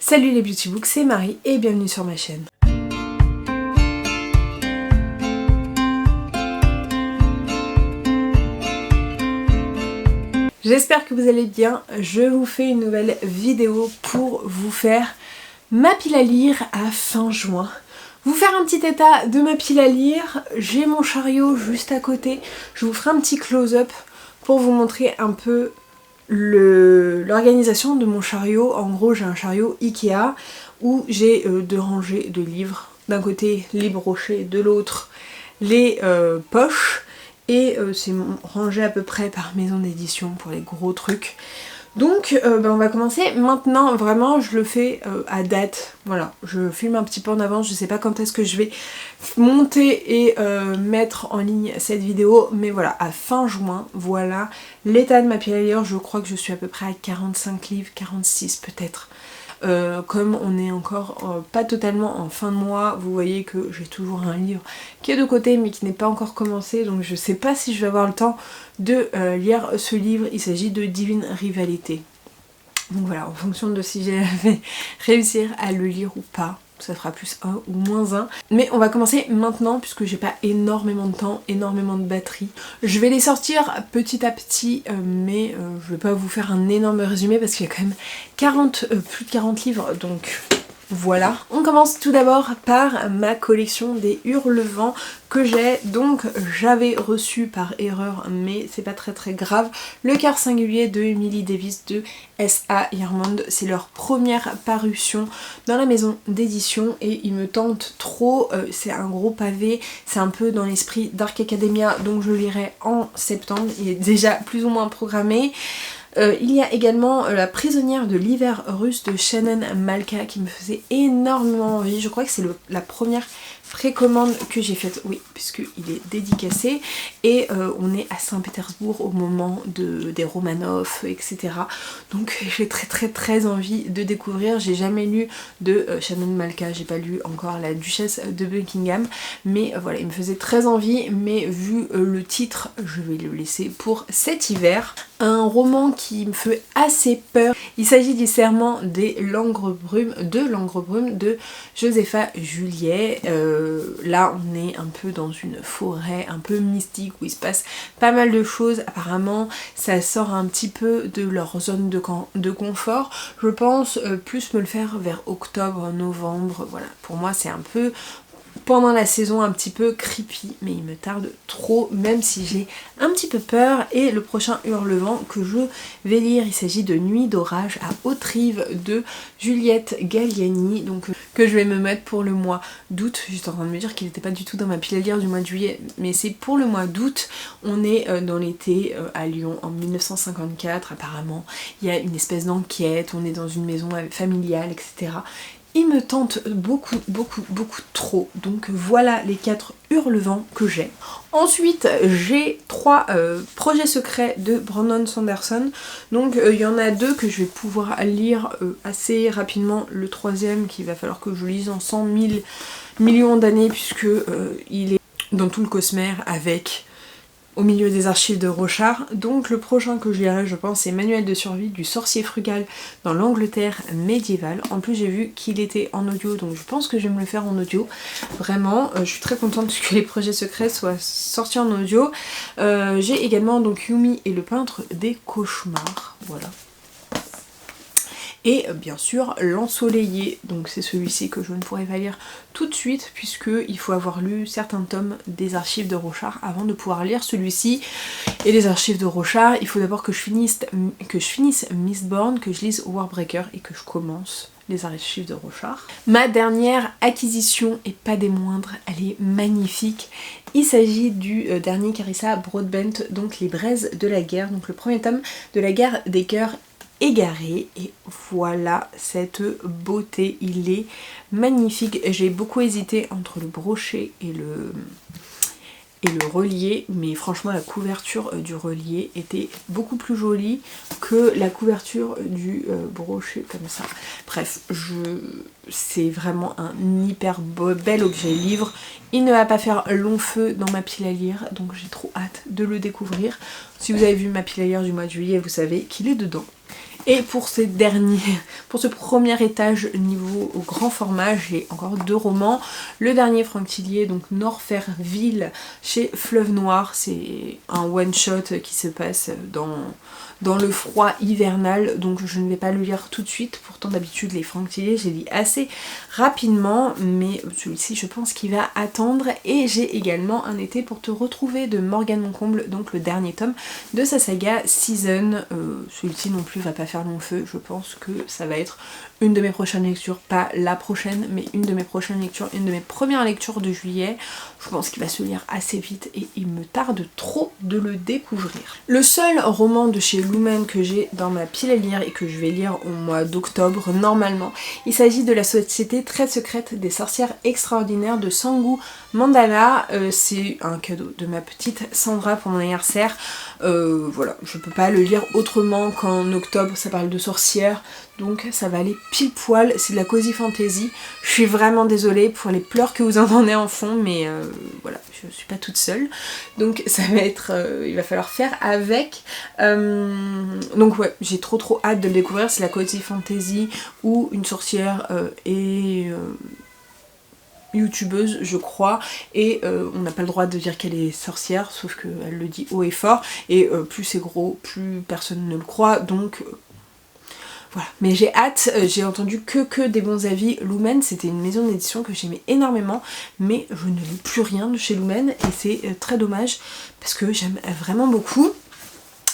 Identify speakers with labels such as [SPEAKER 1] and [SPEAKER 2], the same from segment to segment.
[SPEAKER 1] Salut les Beauty Books, c'est Marie et bienvenue sur ma chaîne. J'espère que vous allez bien, je vous fais une nouvelle vidéo pour vous faire ma pile à lire à fin juin. Vous faire un petit état de ma pile à lire, j'ai mon chariot juste à côté, je vous ferai un petit close-up pour vous montrer un peu l'organisation de mon chariot. En gros j'ai un chariot Ikea où j'ai deux rangées de livres, d'un côté les brochets, de l'autre les poches, et c'est rangé à peu près par maison d'édition pour les gros trucs. Donc on va commencer maintenant. Vraiment je le fais à date, voilà, je filme un petit peu en avance, je sais pas quand est-ce que je vais monter et mettre en ligne cette vidéo, mais voilà, à fin juin, voilà l'état de ma pile à lire. Je crois que je suis à peu près à 45 livres, 46 peut-être. Comme on est encore pas totalement en fin de mois, vous voyez que j'ai toujours un livre qui est de côté mais qui n'est pas encore commencé, donc je sais pas si je vais avoir le temps de lire ce livre. Il s'agit de Divine Rivalité. Donc voilà, en fonction de si j'ai réussir à le lire ou pas, ça fera plus 1 ou moins 1. Mais on va commencer maintenant puisque j'ai pas énormément de temps, énormément de batterie. Je vais les sortir petit à petit, mais je vais pas vous faire un énorme résumé parce qu'il y a quand même plus de 40 livres, donc voilà. On commence tout d'abord par ma collection des Hurlevents que j'ai. Donc j'avais reçu par erreur, mais c'est pas très grave, le quart singulier de Emily Davis de S.A. Irmond. C'est leur première parution dans la maison d'édition et il me tente trop. C'est un gros pavé, c'est un peu dans l'esprit Dark Academia, donc je lirai en septembre. Il est déjà plus ou moins programmé. Il y a également La prisonnière de l'hiver russe de Shannon Malka qui me faisait énormément envie. Je crois que c'est la première précommande que j'ai faite, oui, puisqu'il est dédicacé, et on est à Saint-Pétersbourg au moment des Romanov, etc. Donc j'ai très envie de découvrir. J'ai jamais lu de Shannon Malka, j'ai pas lu encore La Duchesse de Buckingham, mais voilà, il me faisait très envie, mais vu le titre, je vais le laisser pour cet hiver. Un roman qui me fait assez peur, il s'agit du Serment des Langues-Brumes, de Josepha Juliet. Là on est un peu dans une forêt un peu mystique où il se passe pas mal de choses. Apparemment ça sort un petit peu de leur zone de confort. Je pense plus me le faire vers octobre, novembre, voilà. Pour moi c'est un peu pendant la saison un petit peu creepy, mais il me tarde trop, même si j'ai un petit peu peur. Et le prochain Hurlevent que je vais lire, il s'agit de Nuit d'orage à Haute-Rive de Juliette Galliani, donc que je vais me mettre pour le mois d'août. J'étais en train de me dire qu'il n'était pas du tout dans ma pile à lire du mois de juillet, mais c'est pour le mois d'août. On est dans l'été à Lyon en 1954, apparemment il y a une espèce d'enquête, on est dans une maison familiale, etc. Il me tente beaucoup trop. Donc voilà les 4 Hurlevents que j'ai. Ensuite j'ai 3 projets secrets de Brandon Sanderson. Donc il y en a 2 que je vais pouvoir lire assez rapidement. Le troisième qu'il va falloir que je lise en 100 000 millions d'années, puisque il est dans tout le Cosmère avec Au milieu des archives de Rochard. Donc le prochain que je lirai, je pense, c'est Manuel de survie du sorcier frugal dans l'Angleterre médiévale. En plus j'ai vu qu'il était en audio, donc je pense que je vais me le faire en audio. Vraiment, je suis très contente que les projets secrets soient sortis en audio. J'ai également donc Yumi et le peintre des cauchemars, voilà. Et bien sûr L'Ensoleillé, donc c'est celui-ci que je ne pourrais pas lire tout de suite puisqu'il faut avoir lu certains tomes des archives de Rochard avant de pouvoir lire celui-ci. Et les archives de Rochard, il faut d'abord que je finisse Mistborn, que je lise Warbreaker et que je commence les archives de Rochard. Ma dernière acquisition, et pas des moindres, elle est magnifique. Il s'agit du dernier Carissa Broadbent, donc Les braises de la guerre, donc le premier tome de La guerre des cœurs égaré, et voilà cette beauté, il est magnifique. J'ai beaucoup hésité entre le brochet et le relié, mais franchement la couverture du relié était beaucoup plus jolie que la couverture du brochet comme ça. Bref, c'est vraiment un hyper bel objet livre. Il ne va pas faire long feu dans ma pile à lire, donc j'ai trop hâte de le découvrir. Si vous avez vu ma pile à lire du mois de juillet, vous savez qu'il est dedans. Et pour ce premier étage niveau au grand format, j'ai encore 2 romans. Le dernier Franck Tillier, donc Norferville chez Fleuve Noir, c'est un one-shot qui se passe dans le froid hivernal, donc je ne vais pas le lire tout de suite. Pourtant d'habitude les Franck Tillier je les lis assez rapidement, mais celui-ci je pense qu'il va attendre. Et j'ai également Un été pour te retrouver de Morgane Moncomble, donc le dernier tome de sa saga Season. Celui-ci non plus va pas faire long feu, je pense que ça va être une de mes prochaines lectures, pas la prochaine, mais une de mes prochaines lectures, une de mes premières lectures de juillet. Je pense qu'il va se lire assez vite et il me tarde trop de le découvrir. Le seul roman de chez Lumen que j'ai dans ma pile à lire et que je vais lire au mois d'octobre normalement, il s'agit de La Société très secrète des sorcières extraordinaires de Sangu Mandala. C'est un cadeau de ma petite Sandra pour mon anniversaire. Voilà, je peux pas le lire autrement qu'en octobre, ça parle de sorcières, donc ça va aller pile poil, c'est de la cozy fantasy. Je suis vraiment désolée pour les pleurs que vous entendez en fond, mais voilà, je suis pas toute seule, donc ça va être, il va falloir faire avec. Donc ouais, j'ai trop hâte de le découvrir. C'est la cozy fantasy où une sorcière est youtubeuse je crois, et on n'a pas le droit de dire qu'elle est sorcière, sauf qu'elle le dit haut et fort, et plus c'est gros, plus personne ne le croit, donc voilà. Mais j'ai hâte, j'ai entendu que des bons avis. Lumen, c'était une maison d'édition que j'aimais énormément, mais je ne lis plus rien de chez Lumen, et c'est très dommage, parce que j'aime vraiment beaucoup.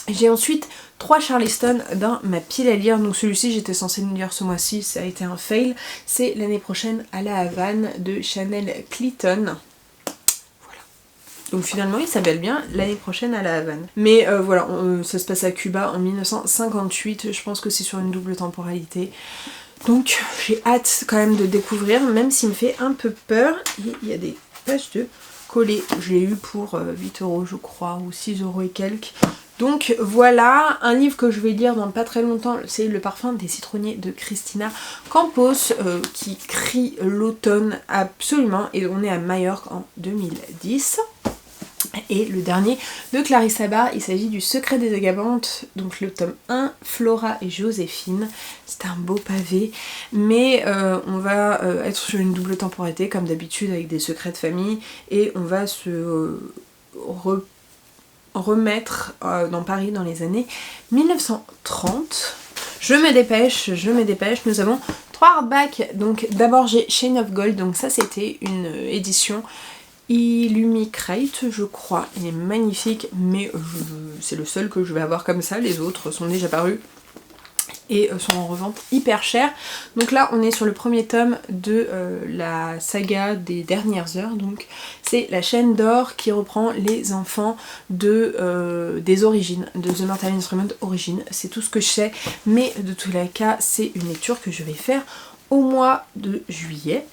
[SPEAKER 1] J'ai ensuite 3 Charleston dans ma pile à lire, donc celui-ci j'étais censée le lire ce mois-ci, ça a été un fail. C'est L'année prochaine à la Havane de Chanel Clayton. Voilà. Donc finalement il s'appelle bien L'année prochaine à la Havane. Mais voilà, ça se passe à Cuba en 1958, je pense que c'est sur une double temporalité. Donc j'ai hâte quand même de découvrir, même s'il me fait un peu peur. Et il y a des pages de collé, je l'ai eu pour 8 € je crois, ou 6 € et quelques. Donc voilà, un livre que je vais lire dans pas très longtemps, c'est Le parfum des citronniers de Christina Campos, qui crie l'automne absolument, et on est à Majorque en 2010. Et le dernier de Clarissa Barr, il s'agit du Secret des Agabantes, donc le tome 1, Flora et Joséphine. C'est un beau pavé, mais on va être sur une double temporalité comme d'habitude avec des secrets de famille, et on va se remettre dans Paris dans les années 1930. Je me dépêche, nous avons 3 hardbacks. Donc d'abord j'ai Chain of Gold, donc ça c'était une édition Illumicrate je crois, il est magnifique, mais c'est le seul que je vais avoir comme ça, les autres sont déjà parus et sont en revente hyper cher. Donc là on est sur le premier tome de la saga des dernières heures, donc c'est La chaîne d'or qui reprend les enfants des origines, de The Mortal Instrument Origins. C'est tout ce que je sais, mais de tous les cas c'est une lecture que je vais faire au mois de juillet.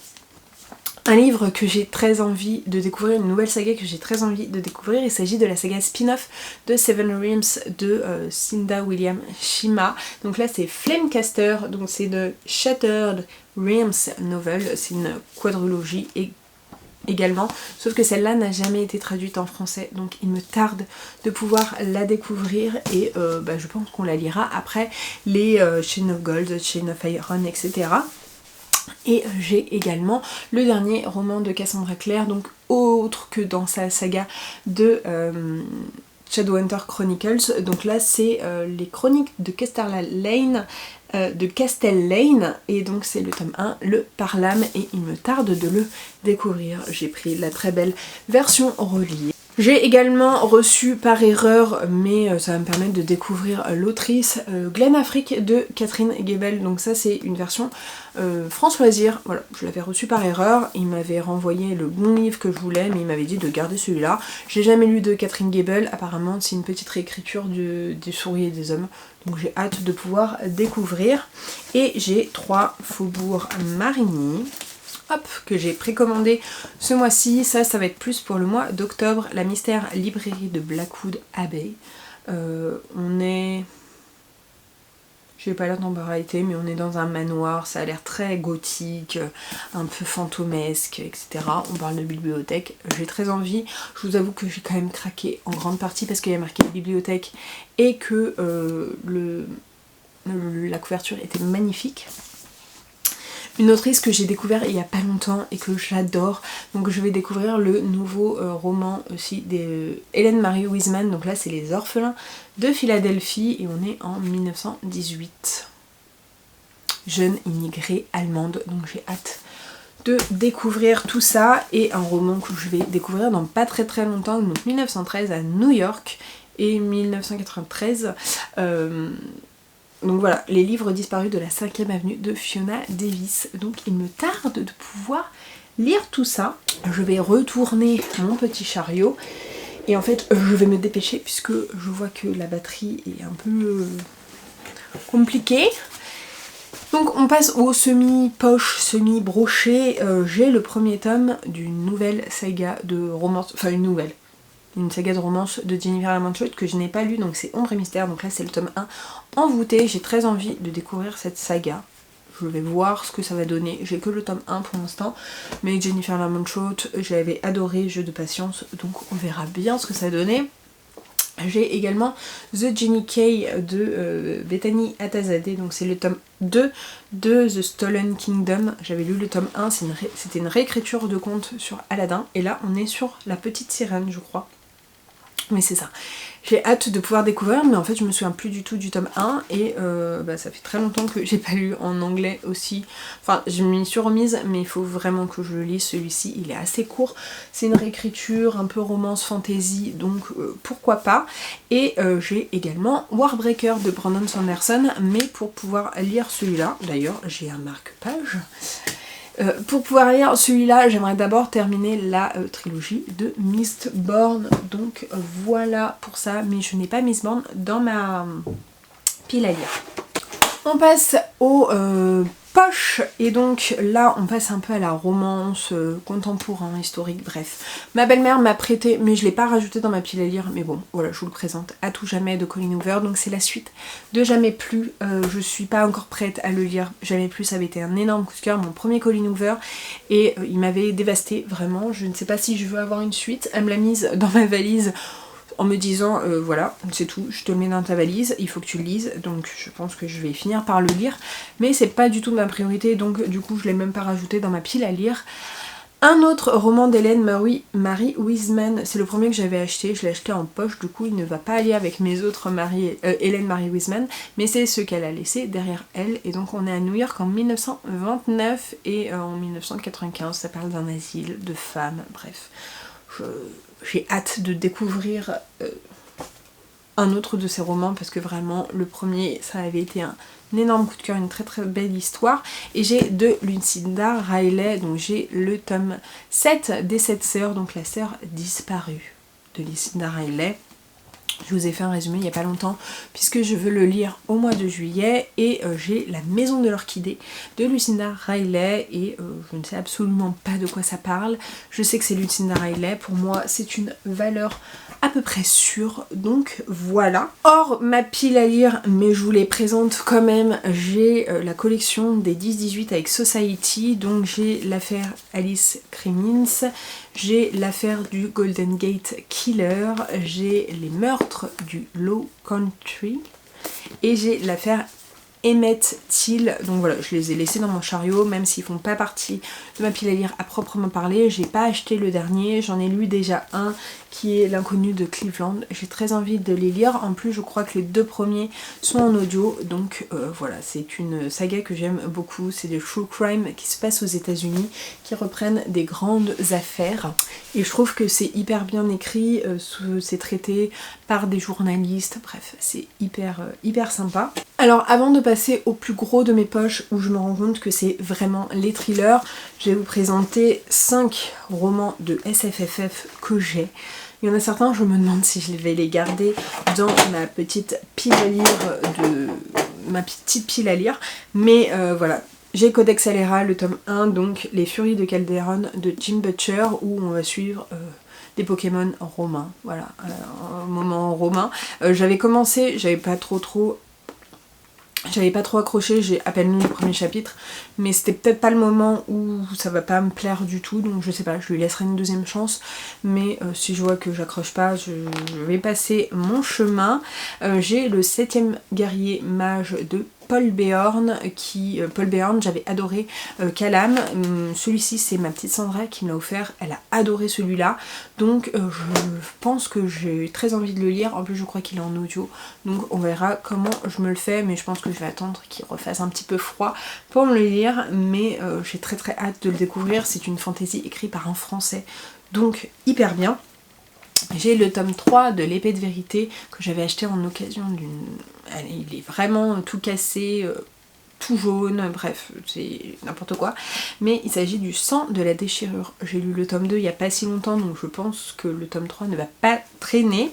[SPEAKER 1] Un livre que j'ai très envie de découvrir, une nouvelle saga que j'ai très envie de découvrir, il s'agit de la saga spin-off de Seven Realms de Cinda Williams Shima. Donc là c'est Flamecaster, donc c'est de Shattered Realms Novel, c'est une quadrilogie également, sauf que celle-là n'a jamais été traduite en français, donc il me tarde de pouvoir la découvrir, et je pense qu'on la lira après les Chain of Gold, Chain of Iron, etc. Et j'ai également le dernier roman de Cassandra Clare, donc autre que dans sa saga de Shadowhunter Chronicles. Donc là c'est les chroniques de Castell Lane, et donc c'est le tome 1, le Parlam, et il me tarde de le découvrir. J'ai pris la très belle version reliée. J'ai également reçu par erreur, mais ça va me permettre de découvrir l'autrice, Glen Afrique de Catherine Gebel. Donc ça c'est une version France Loisirs. Voilà, je l'avais reçu par erreur, il m'avait renvoyé le bon livre que je voulais, mais il m'avait dit de garder celui-là. J'ai jamais lu de Catherine Gebel, apparemment c'est une petite réécriture des souris et des hommes. Donc j'ai hâte de pouvoir découvrir. Et j'ai 3 Faubourg Marigny. Hop, que j'ai précommandé ce mois-ci. Ça va être plus pour le mois d'octobre. La Mystère Librairie de Blackwood Abbey. On est... J'ai pas la temporalité, mais on est dans un manoir. Ça a l'air très gothique, un peu fantomesque, etc. On parle de bibliothèque. J'ai très envie. Je vous avoue que j'ai quand même craqué en grande partie parce qu'il y a marqué bibliothèque et que la couverture était magnifique. Une autrice que j'ai découvert il y a pas longtemps et que j'adore, donc je vais découvrir le nouveau roman aussi de Hélène Marie Wiseman, donc là c'est Les Orphelins de Philadelphie et on est en 1918. Jeune immigrée allemande, donc j'ai hâte de découvrir tout ça, et un roman que je vais découvrir dans pas très longtemps, donc 1913 à New York et 1993. Donc voilà, les livres disparus de la 5e avenue de Fiona Davis. Donc il me tarde de pouvoir lire tout ça. Je vais retourner mon petit chariot et en fait je vais me dépêcher puisque je vois que la batterie est un peu compliquée. Donc on passe au semi-poche, semi-brochet. J'ai le premier tome d'une nouvelle saga de romance, enfin une saga de romance de Jennifer Lamont que je n'ai pas lu, donc c'est Ombre et Mystère, donc là c'est le tome 1 envoûté. J'ai très envie de découvrir cette saga. Je vais voir ce que ça va donner. J'ai que le tome 1 pour l'instant, mais Jennifer Lamont j'avais adoré Jeu de patience, donc on verra bien ce que ça donnait. J'ai également The Jenny Kay de Bethany Atazadeh, donc c'est le tome 2 de The Stolen Kingdom. J'avais lu le tome 1, c'était une réécriture de conte sur Aladdin, et là on est sur La Petite Sirène je crois. Oui c'est ça. J'ai hâte de pouvoir découvrir, mais en fait je me souviens plus du tout du tome 1 et ça fait très longtemps que j'ai pas lu en anglais aussi. Enfin je m'y suis remise, mais il faut vraiment que je le lise celui-ci, il est assez court. C'est une réécriture un peu romance fantasy, donc pourquoi pas. Et j'ai également Warbreaker de Brandon Sanderson, mais pour pouvoir lire celui-là, d'ailleurs j'ai un marque-page. Pour pouvoir lire celui-là, j'aimerais d'abord terminer la trilogie de Mistborn. Donc voilà pour ça, mais je n'ai pas Mistborn dans ma pile à lire. On passe aux poches, et donc là on passe un peu à la romance, contemporain, historique, bref. Ma belle-mère m'a prêté, mais je l'ai pas rajouté dans ma pile à lire, mais bon, voilà, je vous le présente, À tout jamais de Colleen Hoover, donc c'est la suite de Jamais plus. Je suis pas encore prête à le lire, Jamais plus, ça avait été un énorme coup de cœur, mon premier Colleen Hoover, et il m'avait dévasté, vraiment, je ne sais pas si je veux avoir une suite. Elle me l'a mise dans ma valise, en me disant voilà c'est tout, je te le mets dans ta valise, il faut que tu le lises, donc je pense que je vais finir par le lire, mais c'est pas du tout ma priorité, donc du coup je l'ai même pas rajouté dans ma pile à lire. Un autre roman d'Hélène Marie Wiseman, c'est le premier que j'avais acheté, je l'ai acheté en poche, du coup il ne va pas aller avec mes autres Hélène Marie Wiseman, mais c'est ce qu'elle a laissé derrière elle, et donc on est à New York en 1929 et en 1995, ça parle d'un asile, de femmes, bref. J'ai hâte de découvrir un autre de ces romans parce que vraiment le premier ça avait été un énorme coup de cœur, une très belle histoire. Et j'ai de Lucinda Riley, donc j'ai le tome 7 des 7 sœurs, donc la sœur disparue de Lucinda Riley. Je vous ai fait un résumé il n'y a pas longtemps puisque je veux le lire au mois de juillet, et j'ai La Maison de l'Orchidée de Lucinda Riley, et je ne sais absolument pas de quoi ça parle. Je sais que c'est Lucinda Riley, pour moi c'est une valeur à peu près sûre, donc voilà. Hors ma pile à lire, mais je vous les présente quand même, j'ai la collection des 10-18 avec Society, donc j'ai l'affaire Alice Crimmins, j'ai l'affaire du Golden Gate Killer, j'ai les meurtres du Low Country et j'ai l'affaire Emmett Till. Donc voilà, je les ai laissés dans mon chariot, même s'ils font pas partie de ma pile à lire à proprement parler. J'ai pas acheté le dernier, j'en ai lu déjà un qui est L'inconnu de Cleveland. J'ai très envie de les lire, en plus je crois que les deux premiers sont en audio, donc voilà, c'est une saga que j'aime beaucoup. C'est des true crime qui se passent aux États-Unis, qui reprennent des grandes affaires, et je trouve que c'est hyper bien écrit, c'est traité par des journalistes, bref, c'est hyper sympa. Alors avant de passer au plus gros de mes poches, où je me rends compte que c'est vraiment les thrillers, je vais vous présenter 5 romans de SFFF que j'ai. Il y en a certains, je me demande si je vais les garder dans ma petite pile à lire mais voilà. J'ai Codex Alera, le tome 1, donc Les Furies de Calderon de Jim Butcher, où on va suivre des Pokémon romains, voilà, un moment romain. J'avais commencé, j'avais pas trop accroché, j'ai à peine lu le premier chapitre, mais c'était peut-être pas le moment où ça va pas me plaire du tout, donc je sais pas, je lui laisserai une deuxième chance, mais si je vois que j'accroche pas, je vais passer mon chemin. J'ai le 7e guerrier mage de Paul Béorn, Paul Béorn, j'avais adoré Calam. Celui-ci c'est ma petite Sandra qui me l'a offert, elle a adoré celui-là, donc je pense que j'ai très envie de le lire. En plus je crois qu'il est en audio, donc on verra comment je me le fais, mais je pense que je vais attendre qu'il refasse un petit peu froid pour me le lire, mais j'ai très très hâte de le découvrir. C'est une fantaisie écrite par un français, donc hyper bien. J'ai le tome 3 de l'épée de vérité que j'avais acheté en occasion d'une... Il est vraiment tout cassé, tout jaune, bref, c'est n'importe quoi. Mais il s'agit du sang de la déchirure. J'ai lu le tome 2 il n'y a pas si longtemps, donc je pense que le tome 3 ne va pas traîner.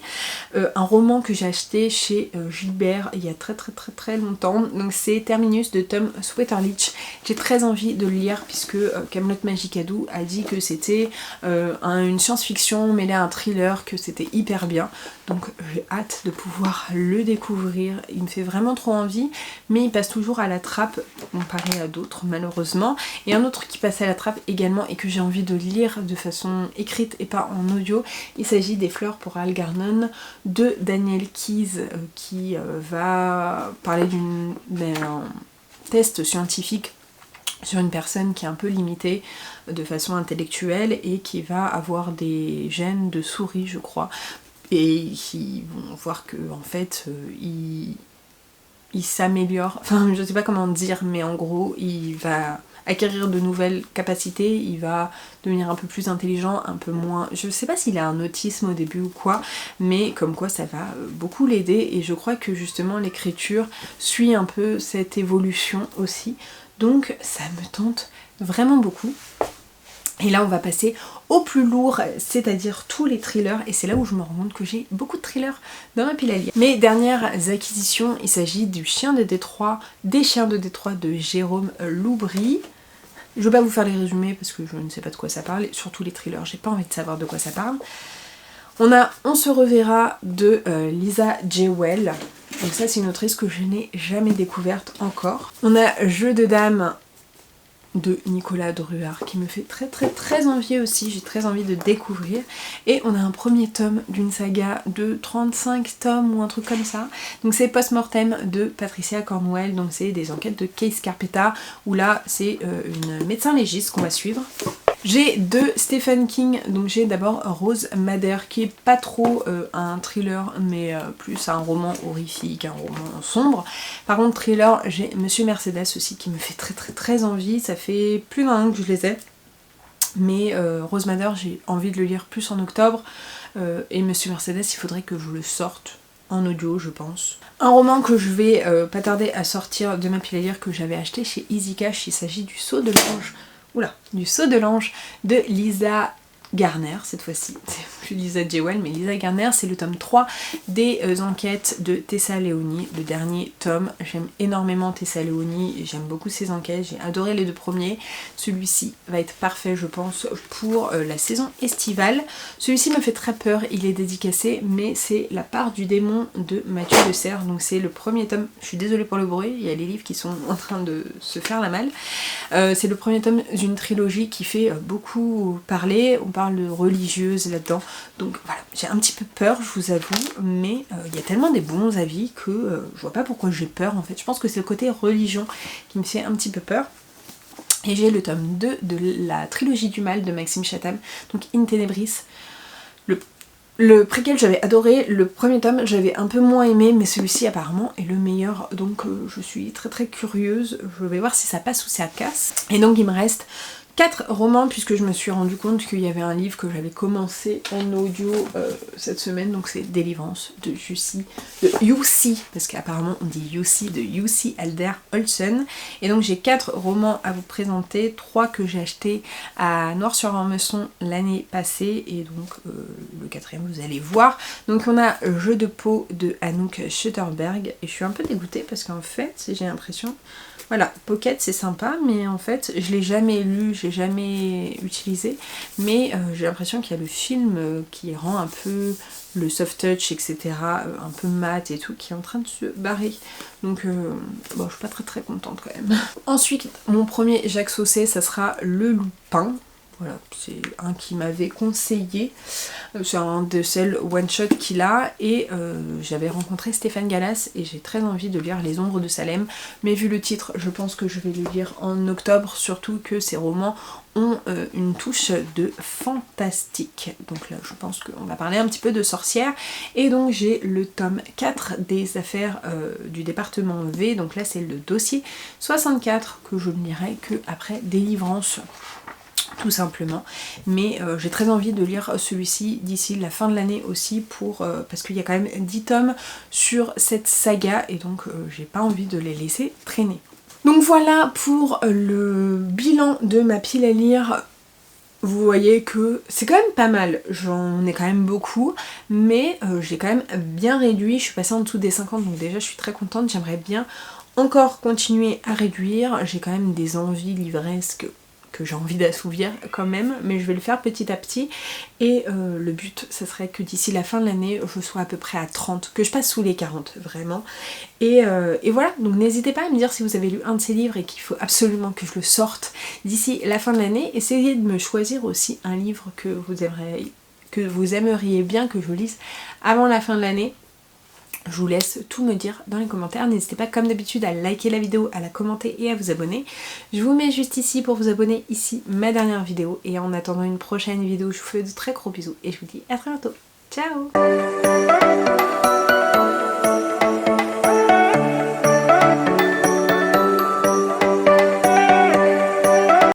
[SPEAKER 1] Un roman que j'ai acheté chez Gilbert il y a très longtemps, donc c'est Terminus de Tom Sweterlich. J'ai très envie de le lire puisque Camelot Magicadou a dit que c'était une science-fiction mêlée à un thriller, que c'était hyper bien. Donc j'ai hâte de pouvoir le découvrir. Il me fait vraiment trop envie, mais il passe toujours à la trappe comparé à d'autres malheureusement. Et un autre qui passe à la trappe également et que j'ai envie de lire de façon écrite et pas en audio, il s'agit des Fleurs pour Algernon de Daniel Keyes, qui va parler d'un test scientifique sur une personne qui est un peu limitée de façon intellectuelle et qui va avoir des gènes de souris je crois, et qui vont voir que en fait il s'améliore, enfin je sais pas comment dire, mais en gros il va acquérir de nouvelles capacités, il va devenir un peu plus intelligent, un peu moins... Je sais pas s'il a un autisme au début ou quoi, mais comme quoi ça va beaucoup l'aider, et je crois que justement l'écriture suit un peu cette évolution aussi, donc ça me tente vraiment beaucoup. Et là on va passer au plus lourd, c'est-à-dire tous les thrillers, et c'est là où je me rends compte que j'ai beaucoup de thrillers dans ma pile à lire. Mes dernières acquisitions, il s'agit du Chien de Détroit, des Chiens de Détroit de Jérôme Loubry. Je ne vais pas vous faire les résumés parce que je ne sais pas de quoi ça parle, surtout les thrillers, j'ai pas envie de savoir de quoi ça parle. On a On se reverra de Lisa Jewell, donc ça c'est une autrice que je n'ai jamais découverte encore. On a Jeu de dames de Nicolas Druard qui me fait très envie aussi, j'ai très envie de découvrir. Et on a un premier tome d'une saga de 35 tomes ou un truc comme ça, donc c'est Post-Mortem de Patricia Cornwell, donc c'est des enquêtes de Kay Scarpetta où là c'est une médecin légiste qu'on va suivre. J'ai deux Stephen King, donc j'ai d'abord Rose Madder qui est pas trop un thriller mais plus un roman horrifique, un roman sombre. Par contre thriller, j'ai Monsieur Mercedes aussi qui me fait très envie, ça fait plus d'un an que je les ai. Mais Rose Madder j'ai envie de le lire plus en octobre, et Monsieur Mercedes il faudrait que je le sorte en audio je pense. Un roman que je vais pas tarder à sortir de ma pile à lire que j'avais acheté chez Easy Cash, il s'agit du Sceau de l'Ange. Oula, du Sceau de l'Ange de Lisa Garner cette fois-ci, c'est plus Lisa Jewell mais Lisa Garner, c'est le tome 3 des enquêtes de Tessa Leoni, le dernier tome. J'aime énormément Tessa Leoni, j'aime beaucoup ses enquêtes, j'ai adoré les deux premiers, celui-ci va être parfait je pense pour la saison estivale. Celui-ci me fait très peur, il est dédicacé mais c'est La part du démon de Mathieu de Serres, donc c'est le premier tome, je suis désolée pour le bruit, il y a les livres qui sont en train de se faire la malle. C'est le premier tome d'une trilogie qui fait beaucoup parler, on parle de religieuse là-dedans, donc voilà, j'ai un petit peu peur je vous avoue, mais il y a tellement des bons avis que je vois pas pourquoi j'ai peur en fait. Je pense que c'est le côté religion qui me fait un petit peu peur. Et j'ai le tome 2 de la trilogie du mal de Maxime Chatham, donc In Tenebris. Le préquel j'avais adoré, le premier tome j'avais un peu moins aimé, mais celui-ci apparemment est le meilleur, donc je suis très curieuse, je vais voir si ça passe ou ça casse. Et donc il me reste 4 romans puisque je me suis rendu compte qu'il y avait un livre que j'avais commencé en audio cette semaine, donc c'est Délivrance de Jussi, parce qu'apparemment on dit Jussi, de Jussi Alder Olsen. Et donc j'ai 4 romans à vous présenter, 3 que j'ai achetés à Noir-sur-Ormesson l'année passée, et donc le 4e vous allez voir. Donc on a Jeu de peau de Anouk Schutterberg, et je suis un peu dégoûtée parce qu'en fait j'ai l'impression... Voilà, Pocket c'est sympa, mais en fait je l'ai jamais lu, j'ai jamais utilisé, mais j'ai l'impression qu'il y a le film qui rend un peu le soft touch, etc., un peu mat et tout, qui est en train de se barrer. Donc bon, je suis pas très contente quand même. Ensuite, mon premier Jacques Sausset, ça sera Le Loupin. Voilà, c'est un qui m'avait conseillé, c'est un de celles one shot qu'il a, et j'avais rencontré Stéphane Gallas et j'ai très envie de lire Les Ombres de Salem, mais vu le titre je pense que je vais le lire en octobre, surtout que ces romans ont une touche de fantastique. Donc là je pense qu'on va parler un petit peu de sorcière, et donc j'ai le tome 4 des affaires du département V, donc là c'est le dossier 64 que je ne lirai que après délivrance, tout simplement, mais j'ai très envie de lire celui-ci d'ici la fin de l'année aussi, parce qu'il y a quand même 10 tomes sur cette saga, et donc j'ai pas envie de les laisser traîner. Donc voilà pour le bilan de ma pile à lire. Vous voyez que c'est quand même pas mal, j'en ai quand même beaucoup, mais j'ai quand même bien réduit, je suis passée en dessous des 50, donc déjà je suis très contente, j'aimerais bien encore continuer à réduire, j'ai quand même des envies livresques que j'ai envie d'assouvir quand même, mais je vais le faire petit à petit, et le but ça serait que d'ici la fin de l'année je sois à peu près à 30, que je passe sous les 40 vraiment, et voilà, donc n'hésitez pas à me dire si vous avez lu un de ces livres et qu'il faut absolument que je le sorte d'ici la fin de l'année. Essayez de me choisir aussi un livre que vous aimeriez bien que je lise avant la fin de l'année. Je vous laisse tout me dire dans les commentaires. N'hésitez pas comme d'habitude à liker la vidéo, à la commenter et à vous abonner. Je vous mets juste ici pour vous abonner, ici ma dernière vidéo. Et en attendant une prochaine vidéo, je vous fais de très gros bisous et je vous dis à très bientôt. Ciao!